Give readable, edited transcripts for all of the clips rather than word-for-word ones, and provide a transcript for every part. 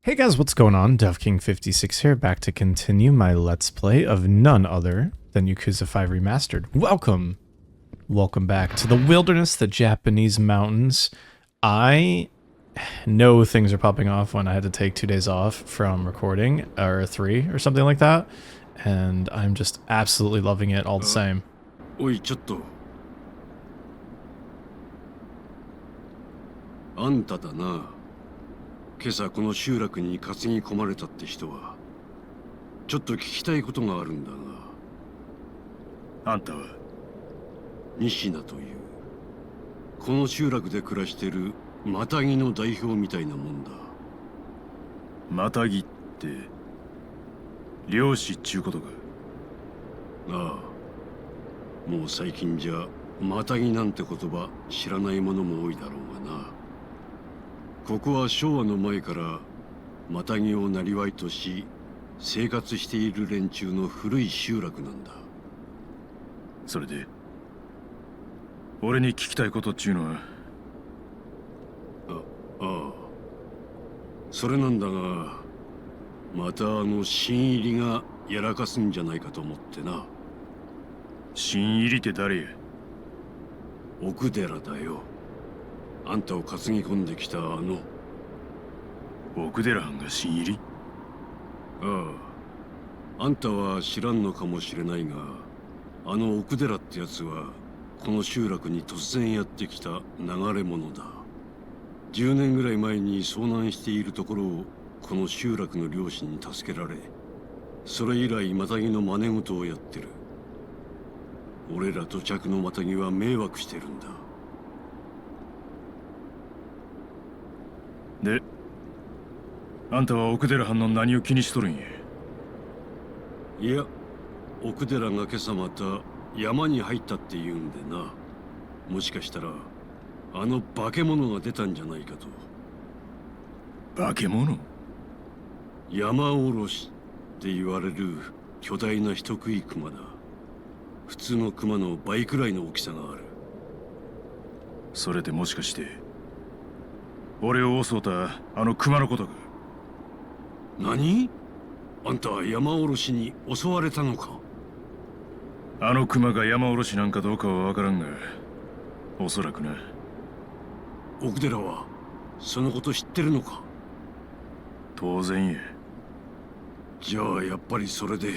Hey guys, what's going on? DevKing56 here, back to continue my Let's Play of none other than Yakuza 5 Remastered. Welcome back to the wilderness, the Japanese mountains. I know things are popping off when I had to take 2 days off from recording, or 3, or something like that, and I'm just absolutely loving it all the same. おい、ちょっと。あんただな。今朝この集落に担ぎ込まれたって人はちょっと聞きたいことがあるんだが。あんたは西名というこの集落で暮らしてるマタギの代表みたいなもんだ。マタギって漁師っちゅうことか。ああ、もう最近じゃマタギなんて言葉知らない者も多いだろうがな。ここは昭和の前からマタギを生とし生活している連中の古い集落なんだ。それで俺に聞きたいことっちゅうのは。ああ、それなんだが、また新入りがやらかすんじゃないかと思ってな。新入りって誰や？奥寺だよ。あんたを担ぎ込んできた奥寺藩が新入り？ああ、あんたは知らんのかもしれないが、奥寺ってやつはこの集落に突然やってきた流れ者だ。10年ぐらい前に遭難しているところをこの集落の漁師に助けられ、それ以来マタギの真似事をやってる。俺ら土着のマタギは迷惑してるんだ。で、あんたは奥寺藩の何を気にしとるんや？いや、奥寺が今朝また山に入ったって言うんでな。もしかしたら化け物が出たんじゃないかと。化け物？山おろしって言われる巨大な人食い熊だ。普通の熊の倍くらいの大きさがある。それでもしかして俺を襲うた熊のことか？何？あんたは山おろしに襲われたのか？熊が山おろしなんかどうかは分からんが、おそらくな。奥寺はそのこと知ってるのか？当然や。じゃあやっぱりそれで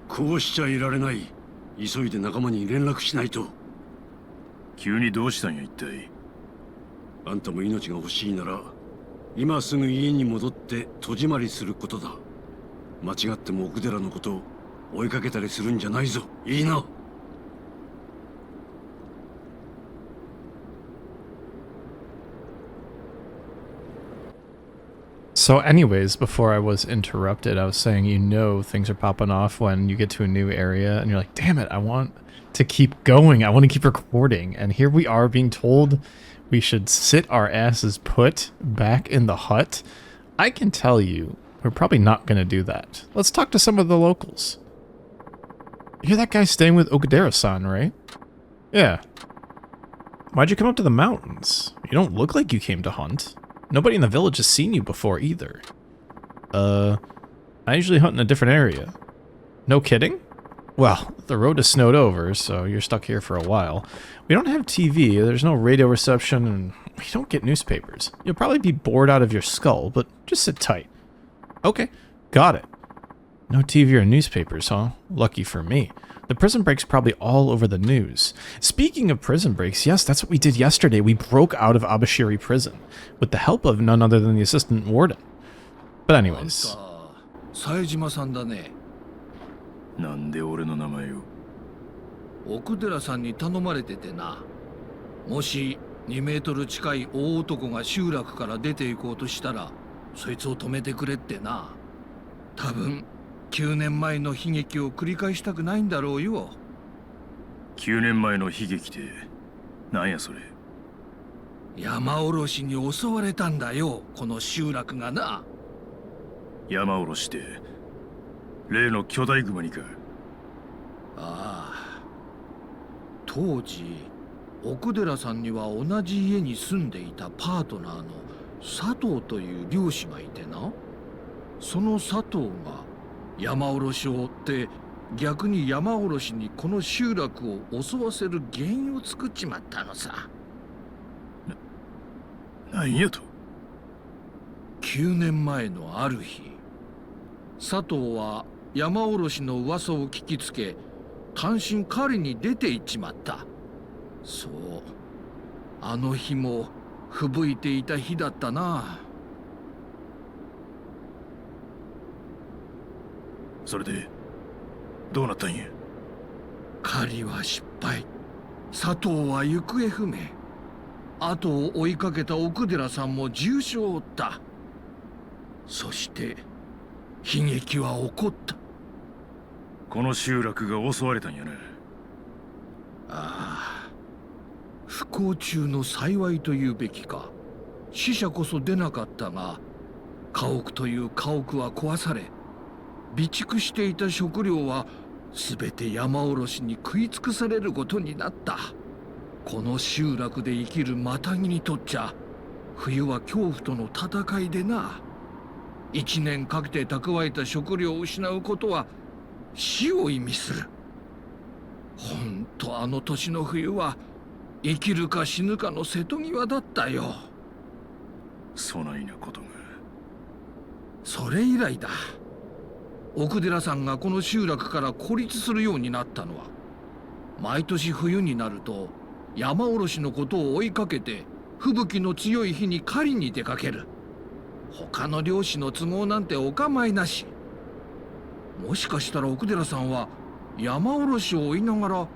こうしちゃいられない。急いで仲間に連絡しないと。急にどうしたんや一体？あんたも命が欲しいなら今すぐ家に戻って戸締まりすることだ。間違っても奥寺のことを追いかけたりするんじゃないぞ。いいな。So anyways, before I was interrupted, I was saying, things are popping off when you get to a new area and you're like, damn it, I want to keep going. I want to keep recording. And here we are being told we should sit our asses put back in the hut. I can tell you, we're probably not going to do that. Let's talk to some of the locals. You're that guy staying with Okudera-san, right? Yeah. Why'd you come up to the mountains? You don't look like you came to hunt. Nobody in the village has seen you before either. I usually hunt in a different area. No kidding? Well, the road is snowed over, so you're stuck here for a while. We don't have TV, there's no radio reception, and we don't get newspapers. You'll probably be bored out of your skull, but just sit tight. Okay, got it. No TV or newspapers, huh? Lucky for me. The prison break's probably all over the news. Speaking of prison breaks, yes, that's what we did yesterday. We broke out of Abashiri prison, with the help of none other than the assistant warden. But anyways. 冴島さんだね。なんで俺の名前を？奥寺さんに頼まれててな。もし2メートル近い大男が集落から出て行こうとしたら、そいつを止めてくれってな。多分9年前の悲劇を繰り返したくないんだろうよ。9年前の悲劇ってなんやそれ？山おろしに襲われたんだよ、この集落がな。山おろしって例の巨大熊にか？ああ。当時奥寺さんには同じ家に住んでいたパートナーの佐藤という漁師がいてな、その佐藤が山おろしを追って逆に山おろしにこの集落を襲わせる原因を作っちまったのさ。なんやと。9年前のある日、佐藤は山おろしの噂を聞きつけ、単身狩りに出て行っちまった。そう、あの日も吹雪いていた日だったな。それでどうなったんや。狩りは失敗、佐藤は行方不明。後を追いかけた奥寺さんも重傷を負った。そして悲劇は起こった。この集落が襲われたんやな。ああ、不幸中の幸いというべきか。死者こそ出なかったが、家屋という家屋は壊され、備蓄していた食料は全て山おろしに食い尽くされることになった。この集落で生きるマタギにとっちゃ、冬は恐怖との戦いでな。1年かけて蓄えた食料を失うことは死を意味する。ほんとあの年の冬は生きるか死ぬかの瀬戸際だったよ。そないなことが。それ以来だ。奥寺さんがこの集落から孤立するようになったのは、毎年冬になると山おろしのことを追いかけて吹雪の強い日に狩りに出かける。他の漁師の都合なんてお構いなし。もしかしたら奥寺さんは山おろしを追いながら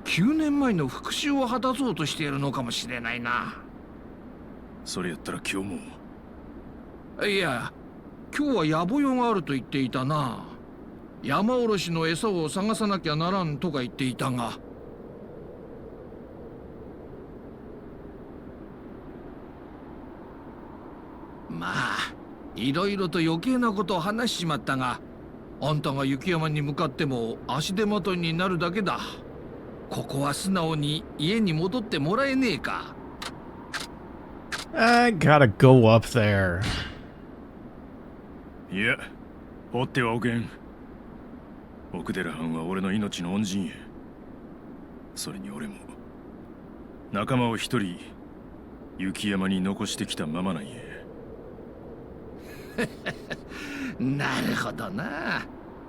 9年前の復讐を果たそうとしているのかもしれないな。それやったら今日も。いや、今日は野暮用があると言っていたな。山おろしの餌を探さなきゃならんとか言っていたが。まあ、いろいろと余計なことを話しちまったが、あんたが雪山に向かっても足手まといになるだけだ。ここは素直に家に戻ってもらえねえか。I gotta go up there. いや、放ってはおけん。奥寺藩は俺の命の恩人や。それに俺も仲間を一人雪山に残してきたままなんや。なるほどな。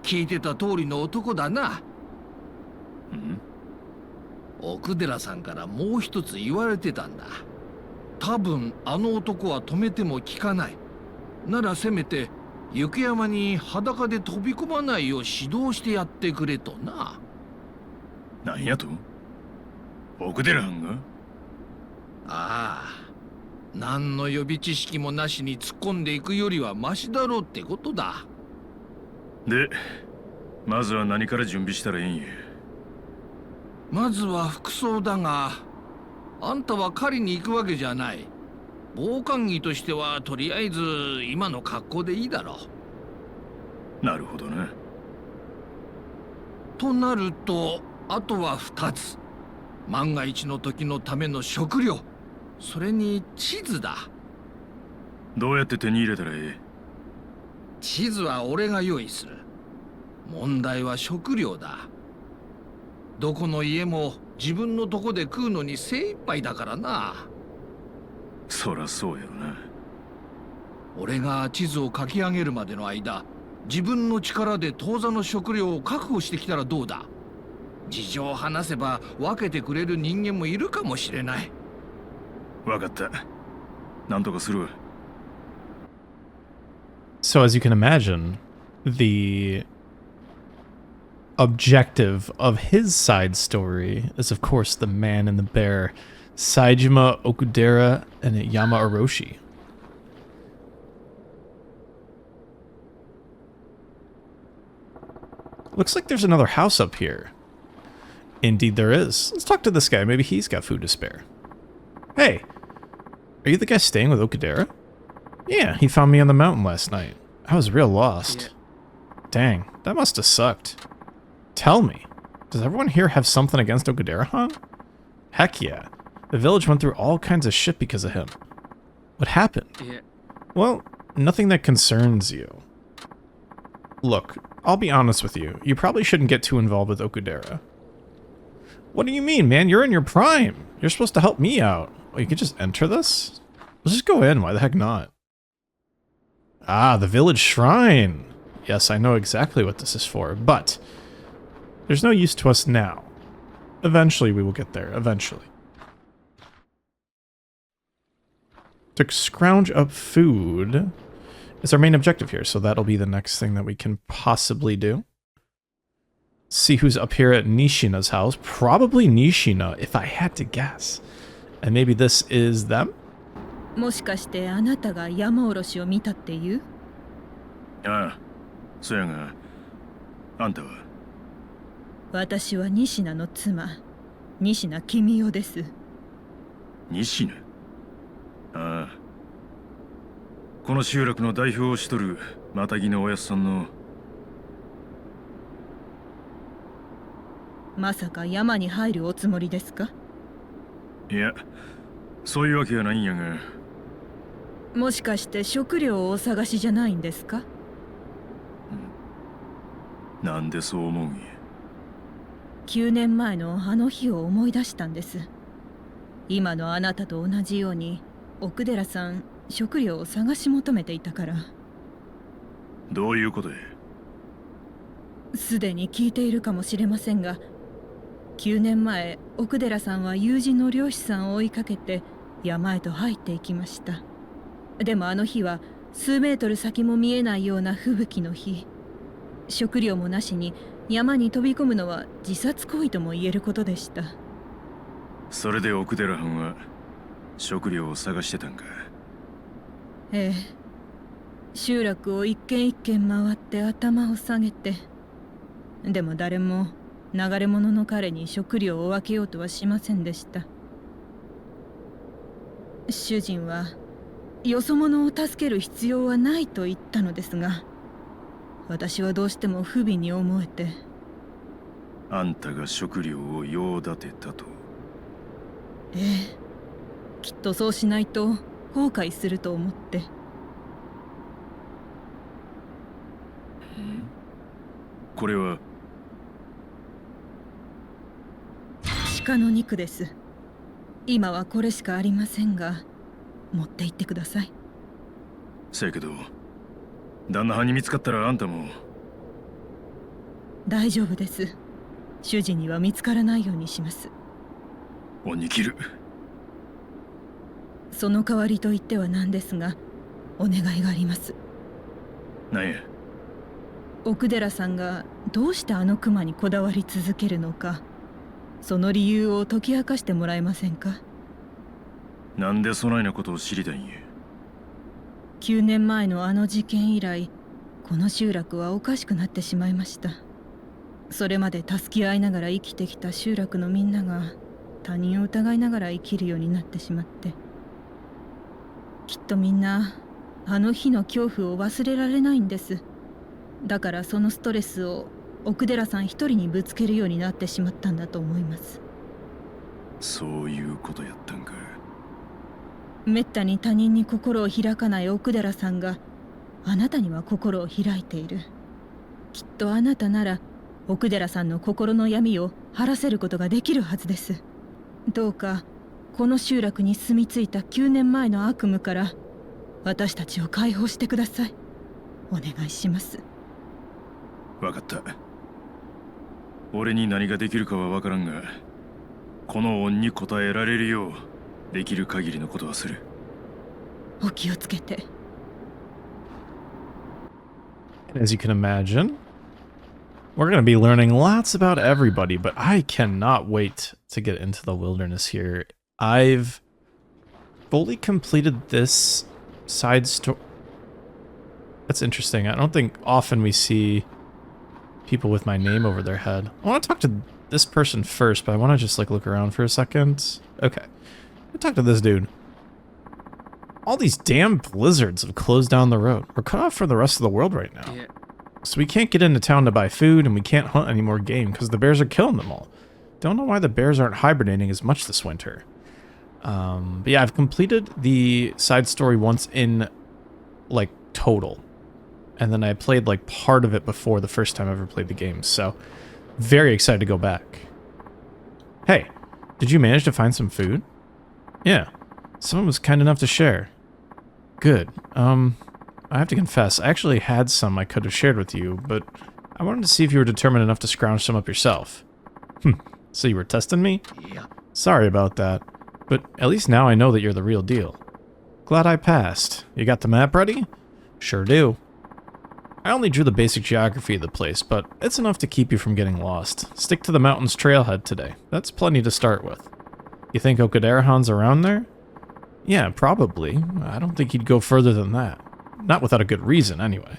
聞いてた通りの男だな。奥寺さんからもう一つ言われてたんだ。多分あの男は止めても効かない。ならせめて雪山に裸で飛び込まないよう指導してやってくれとな。なんやと？奥寺藩が？ああ、何の予備知識もなしに突っ込んでいくよりはマシだろうってことだ。で、まずは何から準備したらええんや。まずは服装だが、あんたは狩りに行くわけじゃない。防寒着としてはとりあえず今の格好でいいだろう。なるほどな。となるとあとは2つ。万が一の時のための食料、それに地図だ。どうやって手に入れたらええ？地図は俺が用意する。問題は食料だ。どこの家も自分のとこで食うのに精一杯だからな。そらそうやろな。俺が地図を書き上げるまでの間、自分の力で当座の食料を確保してきたらどうだ。事情を話せば分けてくれる人間もいるかもしれない。わかった。なんとかするわ。So as you can imagine, the objective of his side story is of course the man and the bear, Saejima Okudera and Yama Orochi. Looks like there's another house up here. Indeed there is. Let's talk to this guy. Maybe he's got food to spare. Hey, are you the guy staying with Okudera? Yeah, he found me on the mountain last night. I was real lost. Yeah. Dang, that must have sucked. Tell me, does everyone here have something against Okudera-han? Heck yeah. The village went through all kinds of shit because of him. What happened? Yeah. Well, nothing that concerns you. Look, I'll be honest with you. You probably shouldn't get too involved with Okudera. What do you mean, man? You're in your prime. You're supposed to help me out. Oh, you could just enter this? Let's just go in. Why the heck not? Ah, the village shrine. Yes, I know exactly what this is for, but there's no use to us now. Eventually we will get there. Eventually. To scrounge up food is our main objective here, so that'll be the next thing that we can possibly do. See who's up here at Nishina's house. Probably Nishina, if I had to guess. And maybe this is them? もしかしてあなたが山おろしを見たっていう？ああ、そやが、あんたは？私は仁科の妻、仁科君代です。仁科？ああ。この集落の代表をしとるマタギのおやっさんの。まさか山に入るおつもりですか？いや、そういうわけはないんやが。もしかして食料をお探しじゃないんですか？なんでそう思うんや。9年前のあの日を思い出したんです。今のあなたと同じように奥寺さん食料を探し求めていたから。どういうことや。すでに聞いているかもしれませんが、9年前奥寺さんは友人の漁師さんを追いかけて山へと入っていきました。でもあの日は数メートル先も見えないような吹雪の日。食料もなしに山に飛び込むのは自殺行為とも言えることでした。それで奥寺藩は食料を探してたんか。ええ。集落を一軒一軒回って頭を下げて。でも誰も流れ者の彼に食料を分けようとはしませんでした。主人はよそ者を助ける必要はないと言ったのですが、私はどうしても不憫に思えて。あんたが食料を用立てたと。ええ。きっとそうしないと後悔すると思って。これは鹿の肉です。今はこれしかありませんが、持って行ってください。せやけど旦那藩に見つかったらあんたも。大丈夫です。主人には見つからないようにします。恩に切る。その代わりと言ってはなんですが、お願いがあります。なんや。奥寺さんがどうしてあの熊にこだわり続けるのか、その理由を解き明かしてもらえませんか？なんでそないなことを知りたいんや。9年前のあの事件以来、この集落はおかしくなってしまいました。それまで助け合いながら生きてきた集落のみんなが他人を疑いながら生きるようになってしまって、きっとみんなあの日の恐怖を忘れられないんです。だからそのストレスを奥寺さん一人にぶつけるようになってしまったんだと思います。そういうことやったんか。めったに他人に心を開かない奥寺さんがあなたには心を開いている。きっとあなたなら奥寺さんの心の闇を晴らせることができるはずです。どうかこの集落に住み着いた9年前の悪夢から私たちを解放してください。お願いします。わかった。俺に何ができるかはわからんが、この恩に応えられるようできる限りのことはする。お気をつけて。As you can imagine, we're going to be learning lots about everybody, but I cannot wait to get into the wilderness here. I've fully completed this side story. That's interesting. I don't think often we see people with my name over their head. I want to talk to this person first, but I want to just like look around for a second. Okay. I'll talk to this dude. All these damn blizzards have closed down the road. We're cut off from the rest of the world right now. Yeah. So we can't get into town to buy food, and we can't hunt any more game because the bears are killing them all. Don't know why the bears aren't hibernating as much this winter. But yeah, I've completed the side story once in, like, total. And then I played, like, part of it before the first time I ever played the game. So, very excited to go back. Hey, did you manage to find some food? Yeah. Someone was kind enough to share. Good. I have to confess, I actually had some I could have shared with you, but I wanted to see if you were determined enough to scrounge some up yourself. So you were testing me? Yeah. Sorry about that, but at least now I know that you're the real deal. Glad I passed. You got the map ready? Sure do. I only drew the basic geography of the place, but it's enough to keep you from getting lost. Stick to the mountain's trailhead today. That's plenty to start with. You think Okudera-han's around there? Yeah, probably. I don't think he'd go further than that. Not without a good reason, anyway.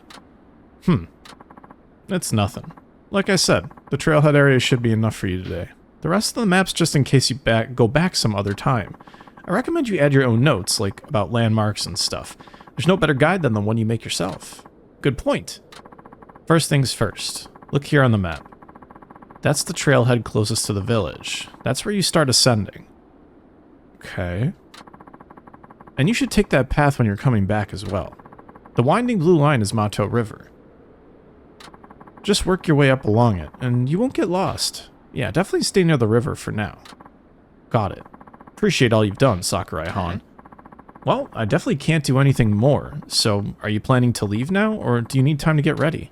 It's nothing. Like I said, the trailhead area should be enough for you today. The rest of the map's just in case you go back some other time. I recommend you add your own notes, like about landmarks and stuff. There's no better guide than the one you make yourself. Good point. First things first. Look here on the map. That's the trailhead closest to the village. That's where you start ascending. Okay. And you should take that path when you're coming back as well. The winding blue line is Mato River. Just work your way up along it, and you won't get lost. Yeah, definitely stay near the river for now. Got it. Appreciate all you've done, Sakurai-han. Well, I definitely can't do anything more, so are you planning to leave now, or do you need time to get ready?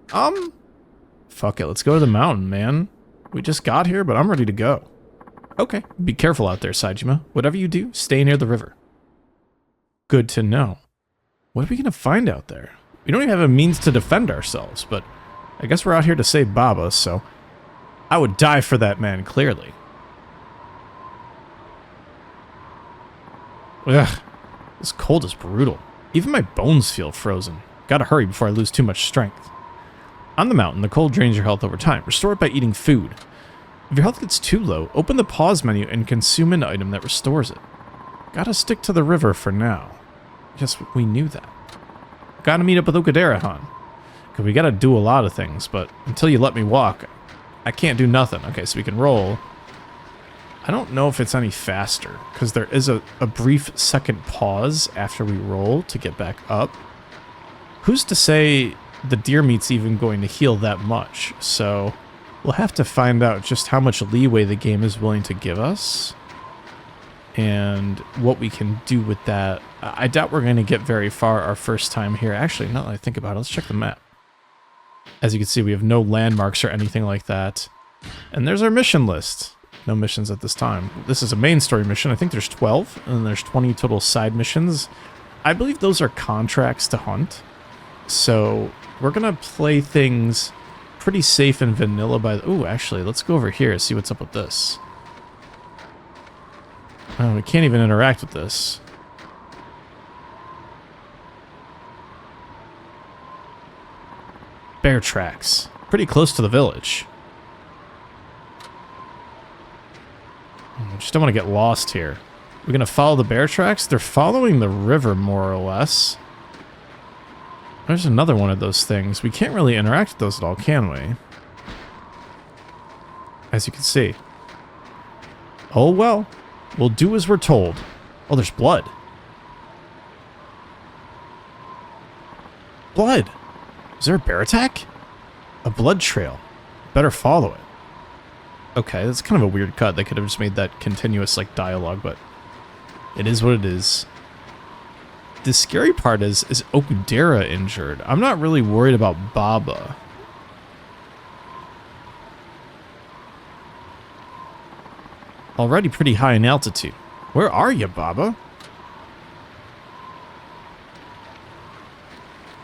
Fuck it, let's go to the mountain, man. We just got here, but I'm ready to go. Okay, be careful out there, Saejima. Whatever you do, stay near the river. Good to know. What are we gonna find out there? We don't even have a means to defend ourselves, but I guess we're out here to save Baba, so I would die for that man, clearly. Ugh, this cold is brutal. Even my bones feel frozen. Gotta hurry before I lose too much strength. On the mountain, the cold drains your health over time. Restore it by eating food. If your health gets too low, open the pause menu and consume an item that restores it. Gotta stick to the river for now. Yes, we knew that. Gotta meet up with Okudera-han. Because we gotta do a lot of things, but until you let me walk, I can't do nothing. Okay, so we can roll. I don't know if it's any faster, because there is a brief second pause after we roll to get back up. Who's to say the deer meat's even going to heal that much? So we'll have to find out just how much leeway the game is willing to give us and what we can do with that. I doubt we're going to get very far our first time here. Actually, now that I think about it, let's check the map. As you can see, we have no landmarks or anything like that. And there's our mission list. No missions at this time. This is a main story mission. I think there's 12, and then there's 20 total side missions. I believe those are contracts to hunt. So we're going to play things pretty safe and vanilla by the... Ooh, actually, let's go over here and see what's up with this. Oh, we can't even interact with this. Bear tracks. Pretty close to the village. I just don't want to get lost here. We're going to follow the bear tracks? They're following the river, more or less. There's another one of those things. We can't really interact with those at all, can we? As you can see. Oh, well. We'll do as we're told. Oh, there's blood. Blood! Is there a bear attack? A blood trail. Better follow it. Okay, that's kind of a weird cut. They could have just made that continuous, like, dialogue, but it is what it is. The scary part is Okudera injured? I'm not really worried about Baba. Already pretty high in altitude. Where are you, Baba?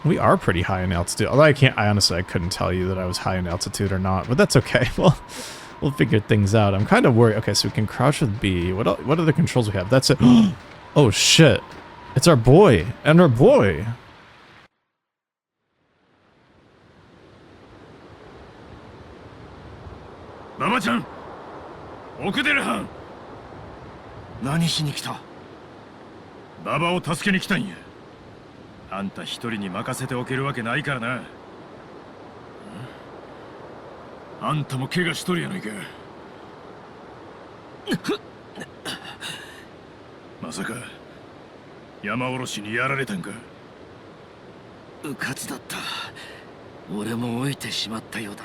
We are pretty high in altitude. Although I honestly couldn't tell you that I was high in altitude or not, but that's okay. Well, we'll figure things out. I'm kind of worried. Okay, so we can crouch with B. What are the controls we have? That's it. Oh, shit. It's our boy. And our boy. Baba-chan! Okudera-han! 何しに来た？ババを助けに来たんや。あんた一人に任せておけるわけないからな。あんたも怪我しとるやないか。まさか山おろしにやられたんか。うかつだった。俺も老いてしまったようだ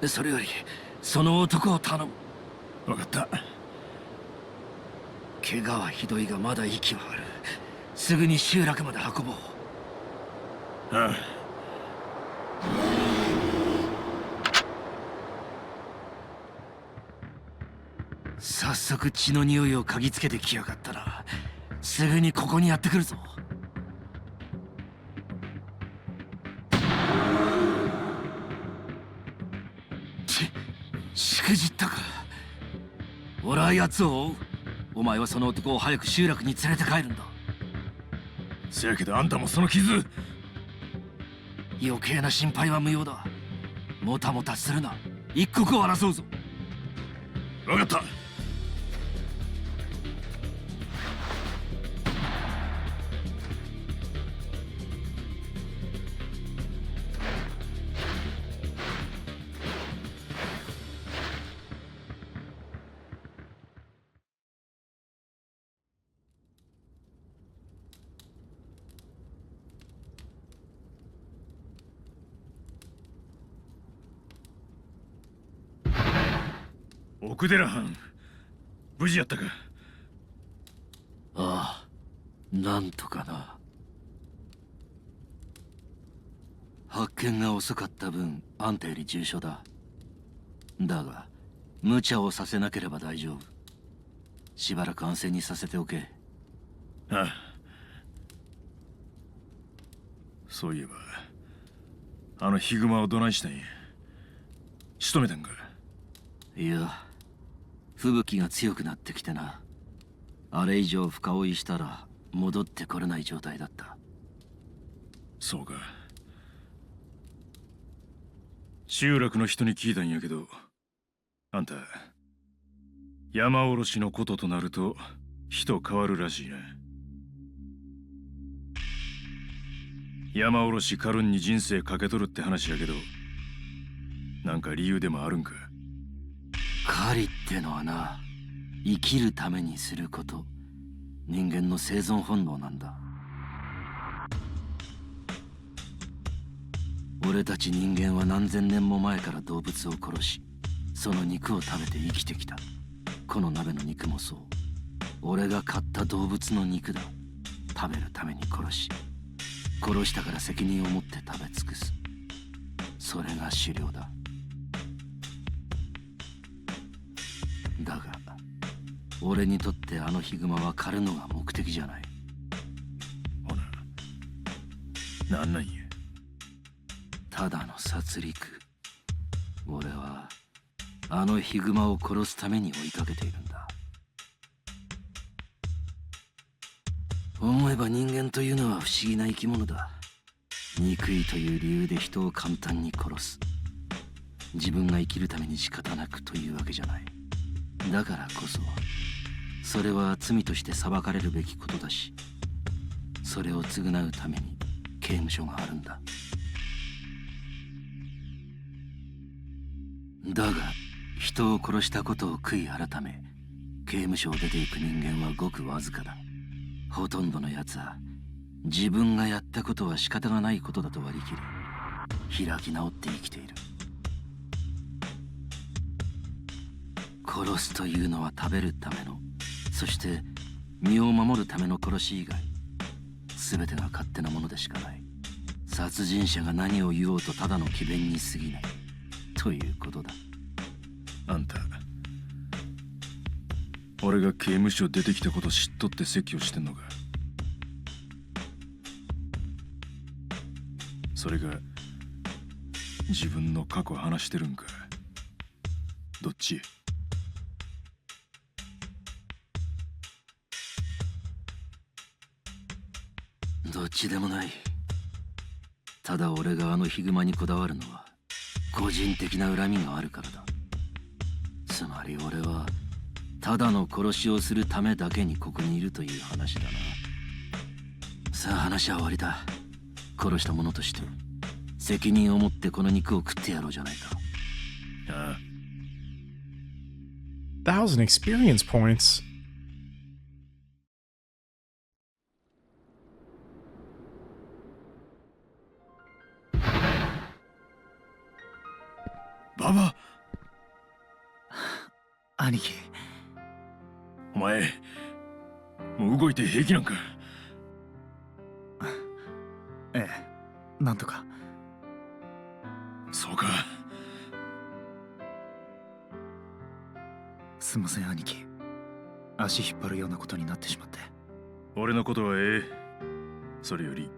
な。それよりその男を頼む。分かった。怪我はひどいがまだ息はある。すぐに集落まで運ぼう。ああ。早速血の匂いを嗅ぎつけてきやがったな。すぐにここにやってくるぞ。しくじったか。俺は奴を追う。お前はその男を早く集落に連れて帰るんだ。せやけどあんたもその傷。余計な心配は無用だ。もたもたするな。一刻を争うぞ。分かった。奥寺藩無事やったか。ああ、なんとかな。発見が遅かった分あんたより重傷だ。だが無茶をさせなければ大丈夫。しばらく安静にさせておけ。ああ。そういえばあのヒグマをどないしたんや。仕留めたんか。いや、吹雪が強くなってきてな。あれ以上深追いしたら戻ってこれない状態だった。そうか。集落の人に聞いたんやけど、あんた山おろしのこととなると人変わるらしいな。山おろしカルンに人生かけとるって話やけど、なんか理由でもあるんか。狩りってのはな、生きるためにすること、人間の生存本能なんだ。俺たち人間は何千年も前から動物を殺し、その肉を食べて生きてきた。この鍋の肉もそう。俺が買った動物の肉だ。食べるために殺し、殺したから責任を持って食べ尽くす。それが狩猟だ。だが俺にとってあのヒグマは狩るのが目的じゃない。ほな、なんなんや。ただの殺戮。俺はあのヒグマを殺すために追いかけているんだ。思えば人間というのは不思議な生き物だ。憎いという理由で人を簡単に殺す。自分が生きるために仕方なくというわけじゃない。だからこそそれは罪として裁かれるべきことだし、それを償うために刑務所があるんだ。だが人を殺したことを悔い改め刑務所を出ていく人間はごくわずかだ。ほとんどのやつは自分がやったことは仕方がないことだと割り切り開き直って生きている。殺すというのは食べるための、そして身を守るための殺し以外、全てが勝手なものでしかない。殺人者が何を言おうとただの詭弁に過ぎないということだ。あんた俺が刑務所出てきたこと知っとって説教してんのか。それが自分の過去話してるんか。どっち？どっちでもない。ただ俺があのヒグマにこだわるのは個人的な恨みがあるからだ。つまり俺はただの殺しをするためだけにここにいるという話だな。さあ話は終わりだ。殺した者として責任を持ってこの肉を食ってやろうじゃないか。ああ。 1,000 experience points. ババ。兄貴。お前、もう動いて平気なんか？ええ、なんとか。そうか。すいません兄貴。足引っ張るようなことになってしまって。俺のことはええ。それより、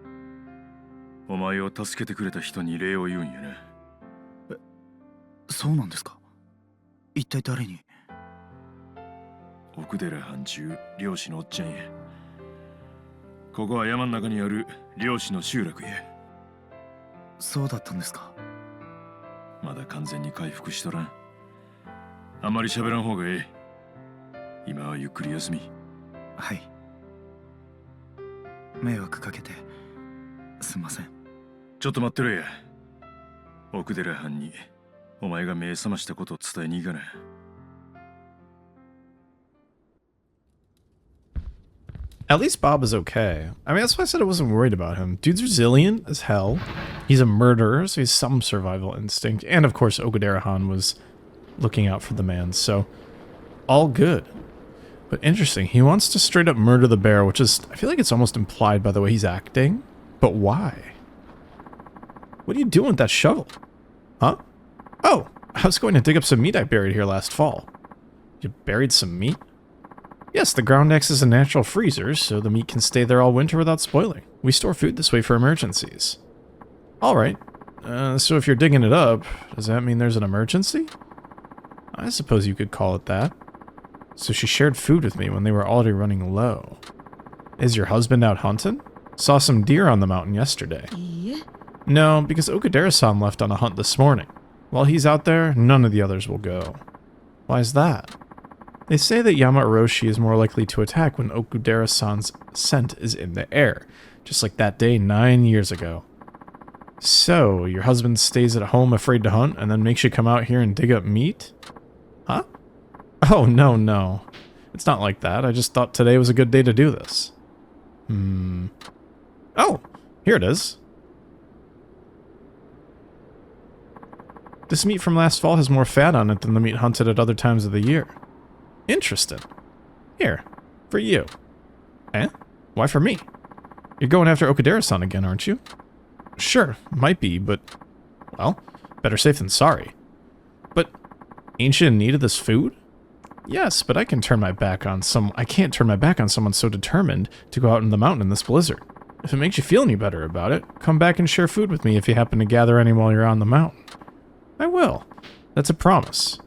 お前を助けてくれた人に礼を言うんやな。え、そうなんですか？一体誰に？奥寺藩中漁師のおっちゃんや。ここは山の中にある漁師の集落や。そうだったんですか。まだ完全に回復しとらん。あまり喋らん方がええ。今はゆっくり休み。はい。迷惑かけてすんません。ちょっと待ってろや。奥寺藩にお前が目覚ましたことを伝えに行かな。At least Bob is okay. I mean, that's why I said I wasn't worried about him. Dude's resilient as hell. He's a murderer, so he's some survival instinct. And of course, Okudera-han was looking out for the man, so all good. But interesting, he wants to straight up murder the bear, which is, I feel like it's almost implied by the way he's acting. But why? What are you doing with that shovel? Huh? Oh, I was going to dig up some meat I buried here last fall. You buried some meat? Yes, the ground acts as a natural freezer, so the meat can stay there all winter without spoiling. We store food this way for emergencies. Alright, so if you're digging it up, does that mean there's an emergency? I suppose you could call it that. So she shared food with me when they were already running low. Is your husband out hunting? Saw some deer on the mountain yesterday. Yeah. No, because Okudera-san left on a hunt this morning. While he's out there, none of the others will go. Why is that? They say that Yama-Orochi is more likely to attack when Okudera-san's scent is in the air, just like that day 9 years ago. So, your husband stays at home afraid to hunt, and then makes you come out here and dig up meat? Huh? Oh, no. It's not like that. I just thought today was a good day to do this. Oh, here it is. This meat from last fall has more fat on it than the meat hunted at other times of the year. Interesting. Here, for you. Eh? Why for me? You're going after Okudera-san again, aren't you? Sure, might be, but... well, better safe than sorry. But, ain't you in need of this food? Yes, but I can't turn my back on someone so determined to go out in the mountain in this blizzard. If it makes you feel any better about it, come back and share food with me if you happen to gather any while you're on the mountain. I will. That's a promise.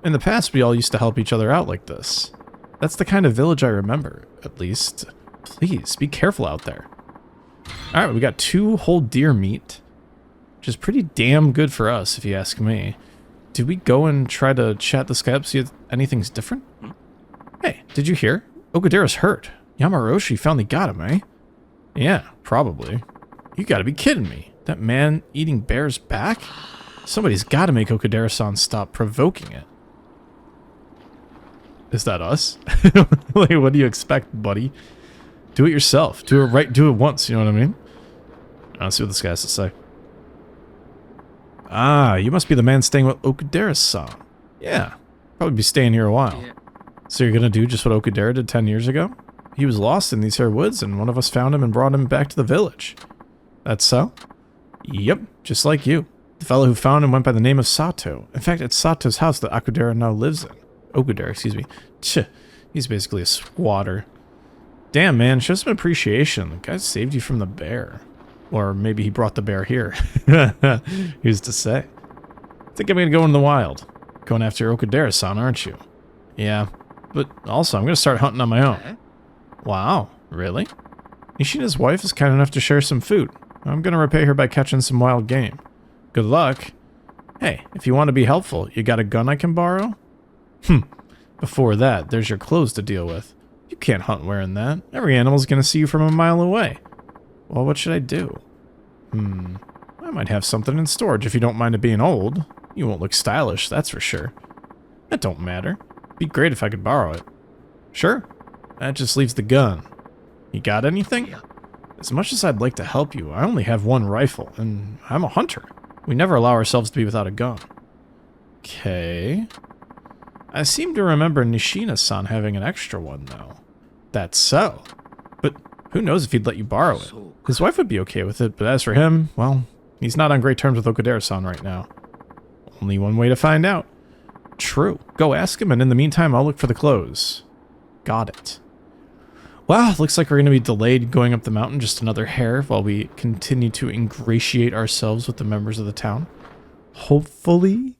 In the past, we all used to help each other out like this. That's the kind of village I remember, at least. Please, be careful out there. Alright, we got 2 whole deer meat, which is pretty damn good for us, if you ask me. Did we go and try to chat this guy up, see if anything's different? Hey, did you hear? Okudera's hurt. Yama-Orochi finally got him, eh? Yeah, probably. You gotta be kidding me. That man eating bear's back? Somebody's gotta make Okudera-san stop provoking it. Is that us? Like, what do you expect, buddy? Do it yourself. Do it once, you know what I mean? Let's see what this guy has to say. Ah, you must be the man staying with Okudera-san. Yeah, probably be staying here a while. Yeah. So you're gonna do just what Okudera did 10 years ago? He was lost in these here woods, and one of us found him and brought him back to the village. That's so? Yep, just like you. The fellow who found him went by the name of Sato. In fact, it's Sato's house that Okudera now lives in. Okudera, excuse me. He's basically a squatter. Damn, man, show some appreciation. The guy saved you from the bear. Or maybe he brought the bear here. Who's to say? I think I'm gonna go in the wild. Going after Okudera-san, aren't you? Yeah, but also I'm gonna start hunting on my own. Wow, really? Nishina's wife is kind enough to share some food. I'm gonna repay her by catching some wild game. Good luck. Hey, if you want to be helpful, you got a gun I can borrow? Before that, there's your clothes to deal with. You can't hunt wearing that. Every animal's gonna see you from a mile away. Well, what should I do? I might have something in storage if you don't mind it being old. You won't look stylish, that's for sure. That don't matter. Be great if I could borrow it. Sure. That just leaves the gun. You got anything? As much as I'd like to help you, I only have one rifle, and I'm a hunter. We never allow ourselves to be without a gun. Okay. I seem to remember Nishina-san having an extra one, though. That's so. But who knows if he'd let you borrow it. His wife would be okay with it, but as for him, well, he's not on great terms with Okudera-san right now. Only one way to find out. True. Go ask him, and in the meantime, I'll look for the clothes. Got it. Well, looks like we're going to be delayed going up the mountain just another hair while we continue to ingratiate ourselves with the members of the town. Hopefully,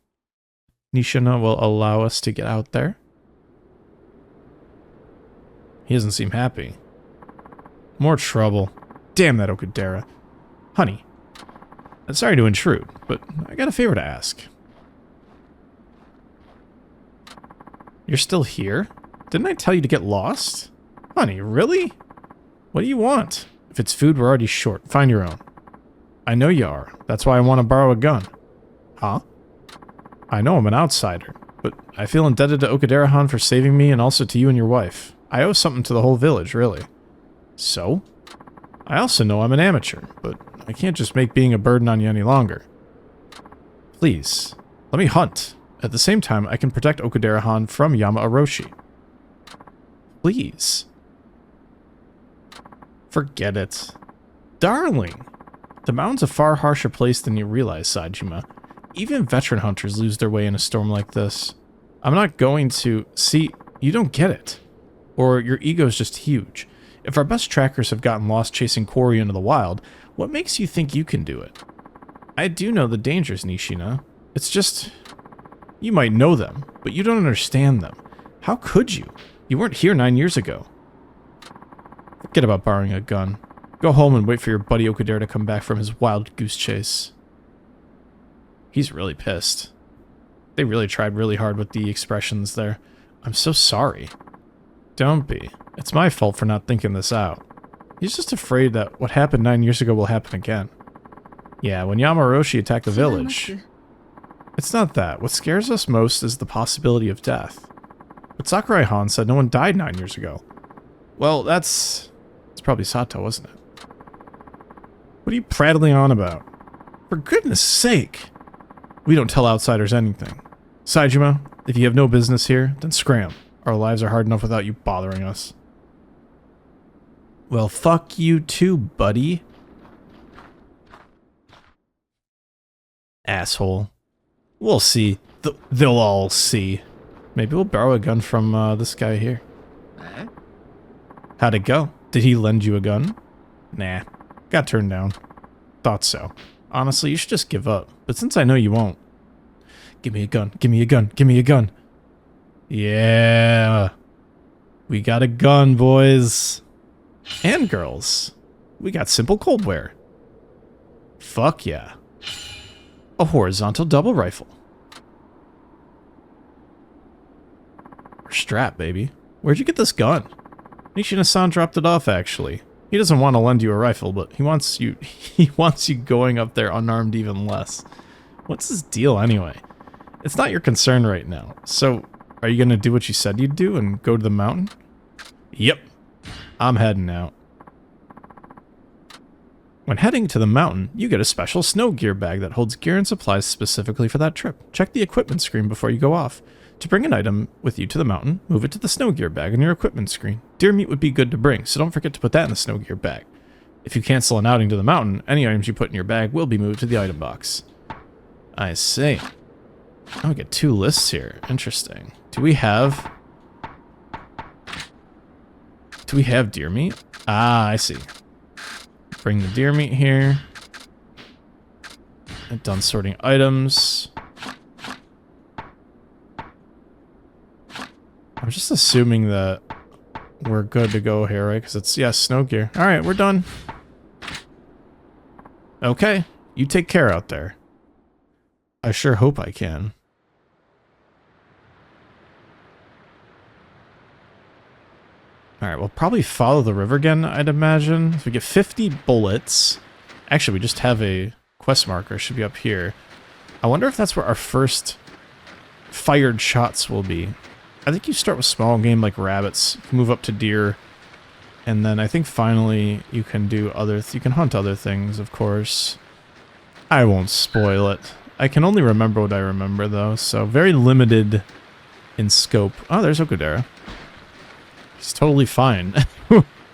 Nishina will allow us to get out there. He doesn't seem happy. More trouble. Damn that Okudera. Honey, I'm sorry to intrude, but I got a favor to ask. You're still here? Didn't I tell you to get lost? Honey, really? What do you want? If it's food, we're already short. Find your own. I know you are. That's why I want to borrow a gun. Huh? I know I'm an outsider, but I feel indebted to Okudera-han for saving me and also to you and your wife. I owe something to the whole village, really. So? I also know I'm an amateur, but I can't just make being a burden on you any longer. Please, let me hunt. At the same time, I can protect Okudera-han from Yama-Orochi. Please. Forget it. Darling! The mountain's a far harsher place than you realize, Saejima. Even veteran hunters lose their way in a storm like this. I'm not going to... See, you don't get it. Or your ego's just huge. If our best trackers have gotten lost chasing Quarry into the wild, what makes you think you can do it? I do know the dangers, Nishina. It's just... You might know them, but you don't understand them. How could you? You weren't here 9 years ago. Forget about borrowing a gun. Go home and wait for your buddy Okudera to come back from his wild goose chase. He's really pissed. They really tried really hard with the expressions there. I'm so sorry. Don't be. It's my fault for not thinking this out. He's just afraid that what happened 9 years ago will happen again. Yeah, when Yama-Orochi attacked the village... It's not that. What scares us most is the possibility of death. But Sakurai-han said no one died 9 years ago. Well, it's probably Sato, wasn't it? What are you prattling on about? For goodness sake! We don't tell outsiders anything. Saejima, if you have no business here, then scram. Our lives are hard enough without you bothering us. Well, fuck you too, buddy. Asshole. We'll see. They'll all see. Maybe we'll borrow a gun from this guy here. How'd it go? Did he lend you a gun? Nah. Got turned down. Thought so. Honestly, you should just give up. But since I know you won't. Give me a gun. Give me a gun. Give me a gun. Yeah. We got a gun, boys. And girls. We got simple coldware. Fuck yeah. A horizontal double rifle. Strap, baby. Where'd you get this gun? Nishina-san dropped it off, actually. He doesn't want to lend you a rifle, but he wants you going up there unarmed even less. What's his deal, anyway? It's not your concern right now. So, are you going to do what you said you'd do and go to the mountain? Yep. I'm heading out. When heading to the mountain, you get a special snow gear bag that holds gear and supplies specifically for that trip. Check the equipment screen before you go off. To bring an item with you to the mountain, move it to the snow gear bag on your equipment screen. Deer meat would be good to bring, so don't forget to put that in the snow gear bag. If you cancel an outing to the mountain, any items you put in your bag will be moved to the item box. I see. Oh, we get 2 lists here. Interesting. Do we have deer meat? Ah, I see. Bring the deer meat here. I'm done sorting items. I'm just assuming that we're good to go here, right? Because it's, yeah, snow gear. Alright, we're done. Okay, you take care out there. I sure hope I can. Alright, we'll probably follow the river again, I'd imagine. If we get 50 bullets... Actually, we just have a quest marker. It should be up here. I wonder if that's where our first fired shots will be. I think you start with small game like rabbits, you can move up to deer, and then I think finally you can do you can hunt other things, of course. I won't spoil it. I can only remember what I remember, though, so very limited in scope. Oh, there's Okudera. He's totally fine.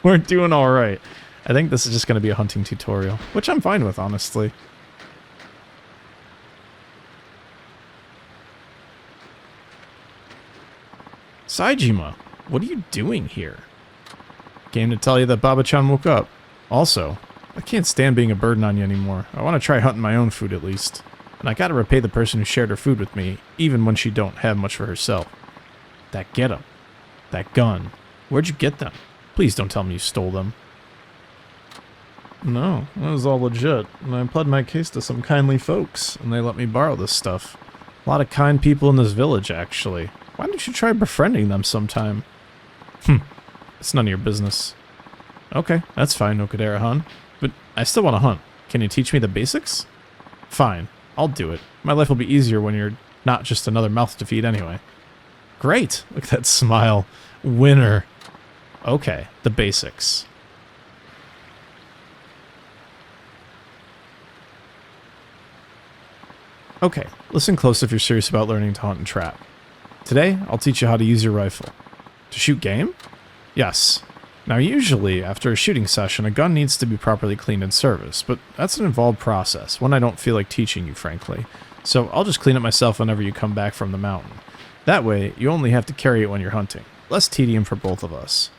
We're doing all right. I think this is just going to be a hunting tutorial, which I'm fine with, honestly. Saejima, what are you doing here? Came to tell you that Baba-chan woke up. Also, I can't stand being a burden on you anymore. I want to try hunting my own food at least. And I gotta repay the person who shared her food with me, even when she don't have much for herself. That getup. That gun. Where'd you get them? Please don't tell me you stole them. No, that was all legit. And I pled my case to some kindly folks, and they let me borrow this stuff. A lot of kind people in this village, actually. Why don't you try befriending them sometime? It's none of your business. Okay, that's fine, Okudera-han. But I still want to hunt. Can you teach me the basics? Fine, I'll do it. My life will be easier when you're not just another mouth to feed anyway. Great! Look at that smile. Winner. Okay, the basics. Okay, listen close if you're serious about learning to hunt and trap. Today, I'll teach you how to use your rifle. To shoot game? Yes. Now usually, after a shooting session, a gun needs to be properly cleaned and serviced, but that's an involved process, one I don't feel like teaching you, frankly. So I'll just clean it myself whenever you come back from the mountain. That way, you only have to carry it when you're hunting. Less tedium for both of us.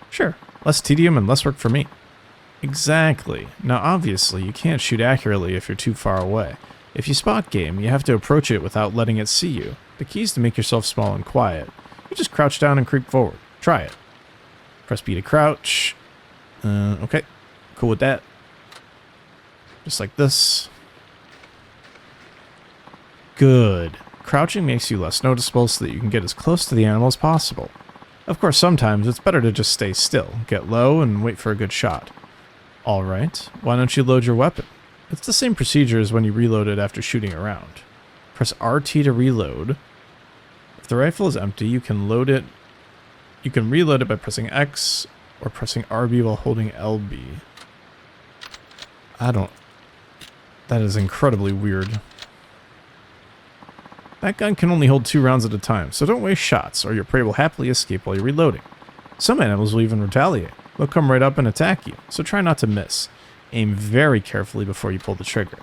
Sure, less tedium and less work for me. Exactly. Now obviously, you can't shoot accurately if you're too far away. If you spot game, you have to approach it without letting it see you. The key is to make yourself small and quiet. You just crouch down and creep forward. Try it. Press B to crouch. Okay. Cool with that. Just like this. Good. Crouching makes you less noticeable so that you can get as close to the animal as possible. Of course, sometimes it's better to just stay still, get low, and wait for a good shot. Alright, why don't you load your weapon? It's the same procedure as when you reload it after shooting around. Press RT to reload. If the rifle is empty, you can load it. You can reload it by pressing X or pressing RB while holding LB. That is incredibly weird. That gun can only hold 2 rounds at a time, so don't waste shots, or your prey will happily escape while you're reloading. Some animals will even retaliate. They'll come right up and attack you, so try not to miss. Aim very carefully before you pull the trigger.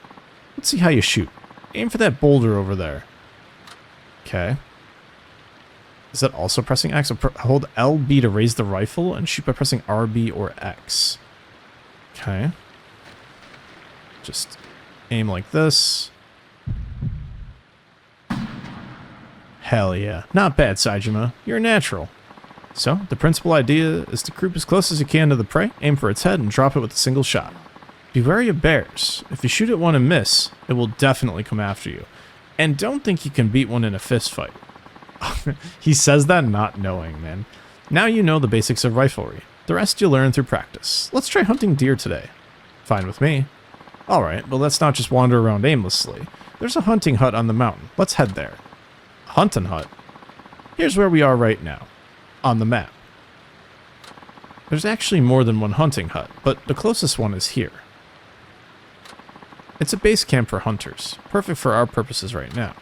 Let's see how you shoot. Aim for that boulder over there. Okay. Is that also pressing X? Hold LB to raise the rifle and shoot by pressing RB or X. Okay. Just aim like this. Hell yeah. Not bad, Saejima. You're a natural. So, the principal idea is to creep as close as you can to the prey, aim for its head, and drop it with a single shot. Be wary of bears. If you shoot at one and miss, it will definitely come after you. And don't think you can beat one in a fist fight. He says that not knowing, man. Now you know the basics of riflery. The rest you'll learn through practice. Let's try hunting deer today. Fine with me. Alright, but let's not just wander around aimlessly. There's a hunting hut on the mountain. Let's head there. Hunting hut? Here's where we are right now. On the map. There's actually more than one hunting hut, but the closest one is here. It's a base camp for hunters, perfect for our purposes right now.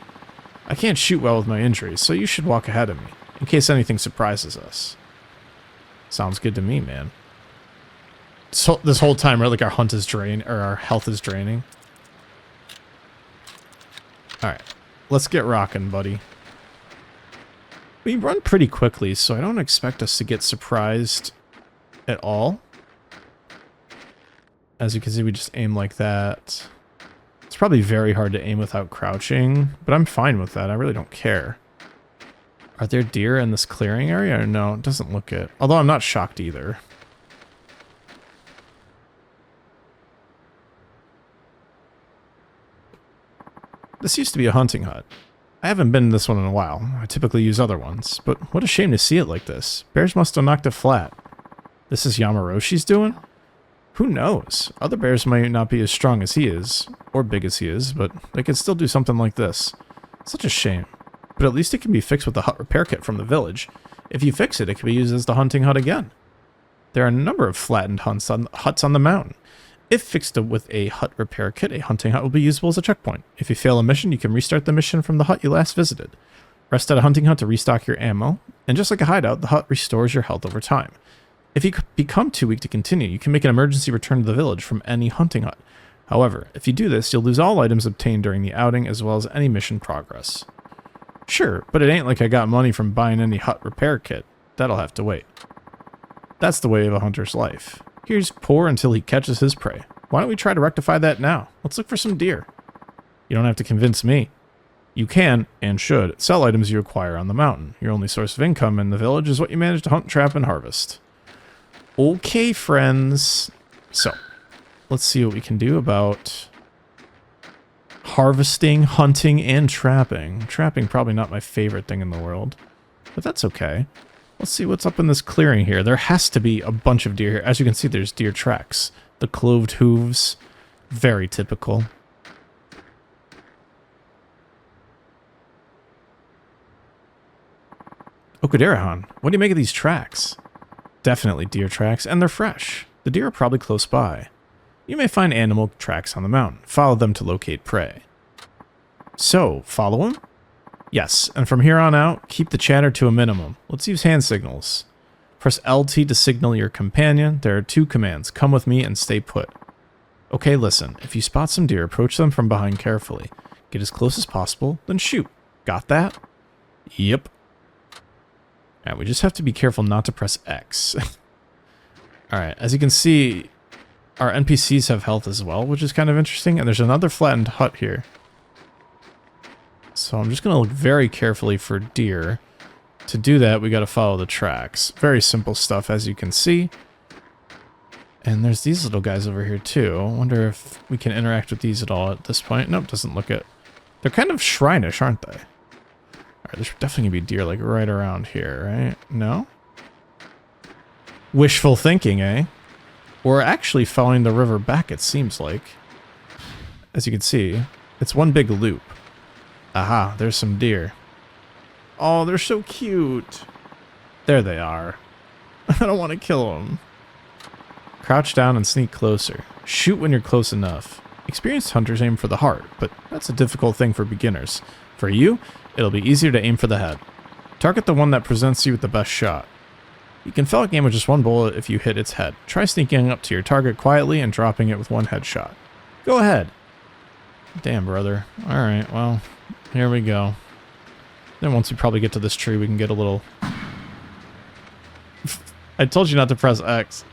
I can't shoot well with my injuries, so you should walk ahead of me, in case anything surprises us. Sounds good to me, man. So this whole time, right, like our hunt is draining, or our health is draining. Alright, let's get rocking, buddy. We run pretty quickly, so I don't expect us to get surprised at all. As you can see, we just aim like that. It's probably very hard to aim without crouching, but I'm fine with that. I really don't care. Are there deer in this clearing area? Or no, it doesn't look it. Although I'm not shocked either. This used to be a hunting hut. I haven't been in this one in a while. I typically use other ones, but what a shame to see it like this. Bears must have knocked it flat. This is Yamuroshi's doing? Who knows? Other bears might not be as strong as he is, or big as he is, but they could still do something like this. Such a shame. But at least it can be fixed with the hut repair kit from the village. If you fix it, it can be used as the hunting hut again. There are a number of flattened huts on the mountain, If fixed with a hut repair kit, a hunting hut will be usable as a checkpoint. If you fail a mission, you can restart the mission from the hut you last visited. Rest at a hunting hut to restock your ammo, and just like a hideout, the hut restores your health over time. If you become too weak to continue, you can make an emergency return to the village from any hunting hut. However, if you do this, you'll lose all items obtained during the outing as well as any mission progress. Sure, but it ain't like I got money from buying any hut repair kit. That'll have to wait. That's the way of a hunter's life. He's poor until he catches his prey. Why don't we try to rectify that now? Let's look for some deer. You don't have to convince me. You can, and should, sell items you acquire on the mountain. Your only source of income in the village is what you manage to hunt, trap, and harvest. Okay, friends. So, let's see what we can do about harvesting, hunting, and trapping. Trapping, probably not my favorite thing in the world, but that's okay. Let's see what's up in this clearing here. There has to be a bunch of deer here. As you can see, there's deer tracks. The cloved hooves, very typical. Okudera-han, what do you make of these tracks? Definitely deer tracks, and they're fresh. The deer are probably close by. You may find animal tracks on the mountain. Follow them to locate prey. So, follow them? Yes, and from here on out, keep the chatter to a minimum. Let's use hand signals. Press LT to signal your companion. There are 2 commands. Come with me and stay put. Okay, listen. If you spot some deer, approach them from behind carefully. Get as close as possible, then shoot. Got that? Yep. Alright, we just have to be careful not to press X. Alright, as you can see, our NPCs have health as well, which is kind of interesting. And there's another flattened hut here. So I'm just going to look very carefully for deer. To do that, we got to follow the tracks. Very simple stuff, as you can see. And there's these little guys over here, too. I wonder if we can interact with these at all at this point. Nope, doesn't look it. They're kind of shrine-ish, aren't they? Alright, there's definitely going to be deer, like, right around here, right? No? Wishful thinking, eh? We're actually following the river back, it seems like. As you can see, it's one big loop. Aha, there's some deer. Oh, they're so cute. There they are. I don't want to kill them. Crouch down and sneak closer. Shoot when you're close enough. Experienced hunters aim for the heart, but that's a difficult thing for beginners. For you, it'll be easier to aim for the head. Target the one that presents you with the best shot. You can fell a game with just one bullet if you hit its head. Try sneaking up to your target quietly and dropping it with one headshot. Go ahead. Damn, brother. Alright, well, here we go. Then once we probably get to this tree, we can get a little... I told you not to press X.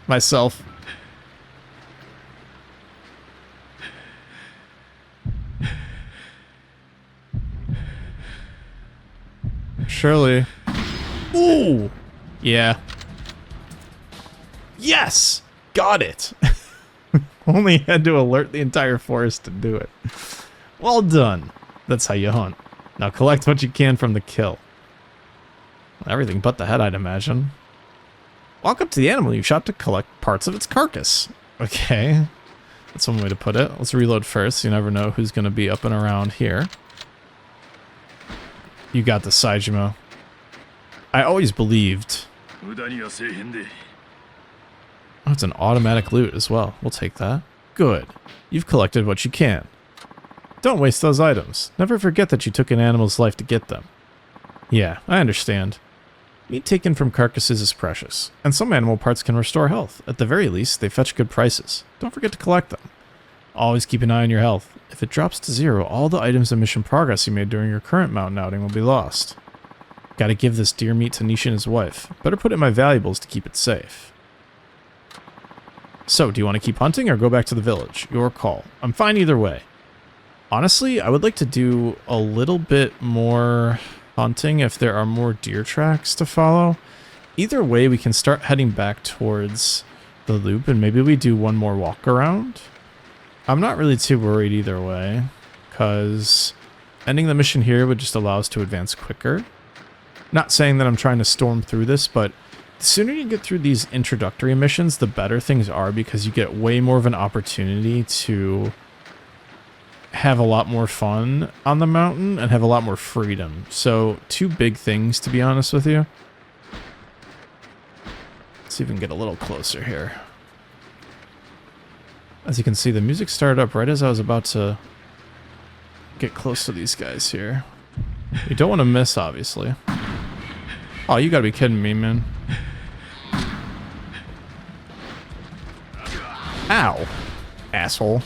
Myself. Surely. Ooh! Yeah. Yes! Got it! Only had to alert the entire forest to do it. Well done. That's how you hunt. Now collect what you can from the kill. Everything but the head, I'd imagine. Walk up to the animal you shot to collect parts of its carcass. Okay. That's one way to put it. Let's reload first. You never know who's going to be up and around here. You got the Saijima. I always believed... Oh, it's an automatic loot as well. We'll take that. Good. You've collected what you can. Don't waste those items. Never forget that you took an animal's life to get them. Yeah, I understand. Meat taken from carcasses is precious, and some animal parts can restore health. At the very least, they fetch good prices. Don't forget to collect them. Always keep an eye on your health. If it drops to 0, all the items and mission progress you made during your current mountain outing will be lost. Gotta give this deer meat to Nishi and his wife. Better put it in my valuables to keep it safe. So, do you want to keep hunting or go back to the village? Your call. I'm fine either way. Honestly, I would like to do a little bit more hunting if there are more deer tracks to follow. Either way, we can start heading back towards the loop and maybe we do one more walk around. I'm not really too worried either way, because ending the mission here would just allow us to advance quicker. Not saying that I'm trying to storm through this, but the sooner you get through these introductory missions, the better things are, because you get way more of an opportunity to have a lot more fun on the mountain and have a lot more freedom. So, 2 big things, to be honest with you. Let's see if we can get a little closer here. As you can see, the music started up right as I was about to get close to these guys here. You don't want to miss, obviously. Oh, you gotta be kidding me, man. Ow. Asshole.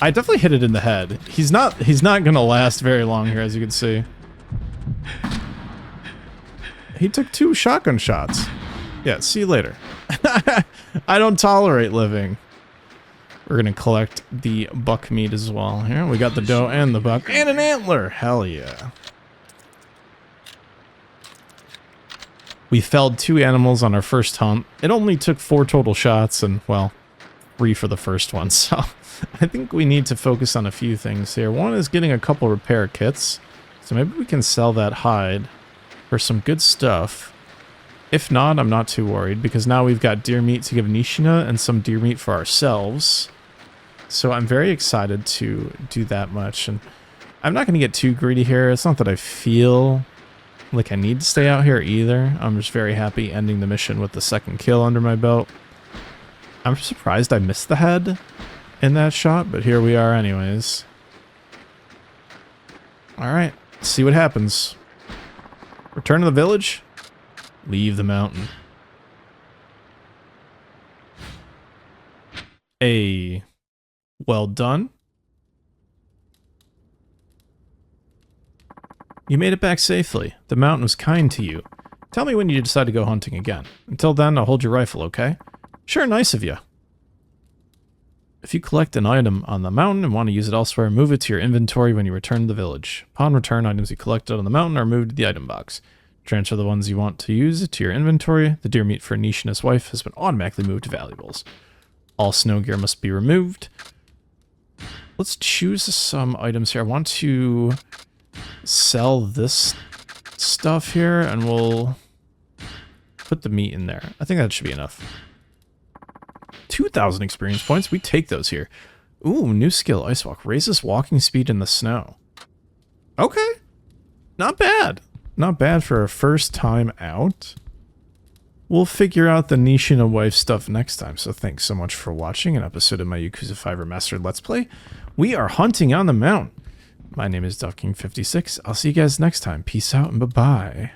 I definitely hit it in the head. He's not gonna last very long here, as you can see. He took 2 shotgun shots. Yeah, see you later. I don't tolerate living. We're gonna collect the buck meat as well. Here, we got the doe and the buck and an antler. Hell yeah. We felled 2 animals on our first hunt. It only took 4 total shots and, well, 3 for the first one. So I think we need to focus on a few things here. One is getting a couple repair kits. So maybe we can sell that hide for some good stuff. If not, I'm not too worried because now we've got deer meat to give Nishina and some deer meat for ourselves. So I'm very excited to do that much. And I'm not going to get too greedy here. It's not that I feel like I need to stay out here either. I'm just very happy ending the mission with the 2nd kill under my belt. I'm surprised I missed the head in that shot, but here we are anyways. Alright, see what happens. Return to the village. Leave the mountain. Hey, well done. You made it back safely. The mountain was kind to you. Tell me when you decide to go hunting again. Until then, I'll hold your rifle, okay? Sure, nice of you. If you collect an item on the mountain and want to use it elsewhere, move it to your inventory when you return to the village. Upon return, items you collected on the mountain are moved to the item box. Transfer the ones you want to use to your inventory. The deer meat for Nish and his wife has been automatically moved to valuables. All snow gear must be removed. Let's choose some items here. I want to sell this stuff here and we'll put the meat in there. I think that should be enough. 2,000 experience points. We take those here. Ooh, new skill, Ice Walk. Raises walking speed in the snow. Okay. Not bad. Not bad for a first time out. We'll figure out the Nishina wife stuff next time. So thanks so much for watching an episode of my Yakuza 5 Remastered Let's Play. We are hunting on the mountain. My name is DuffKing56. I'll see you guys next time. Peace out and bye-bye.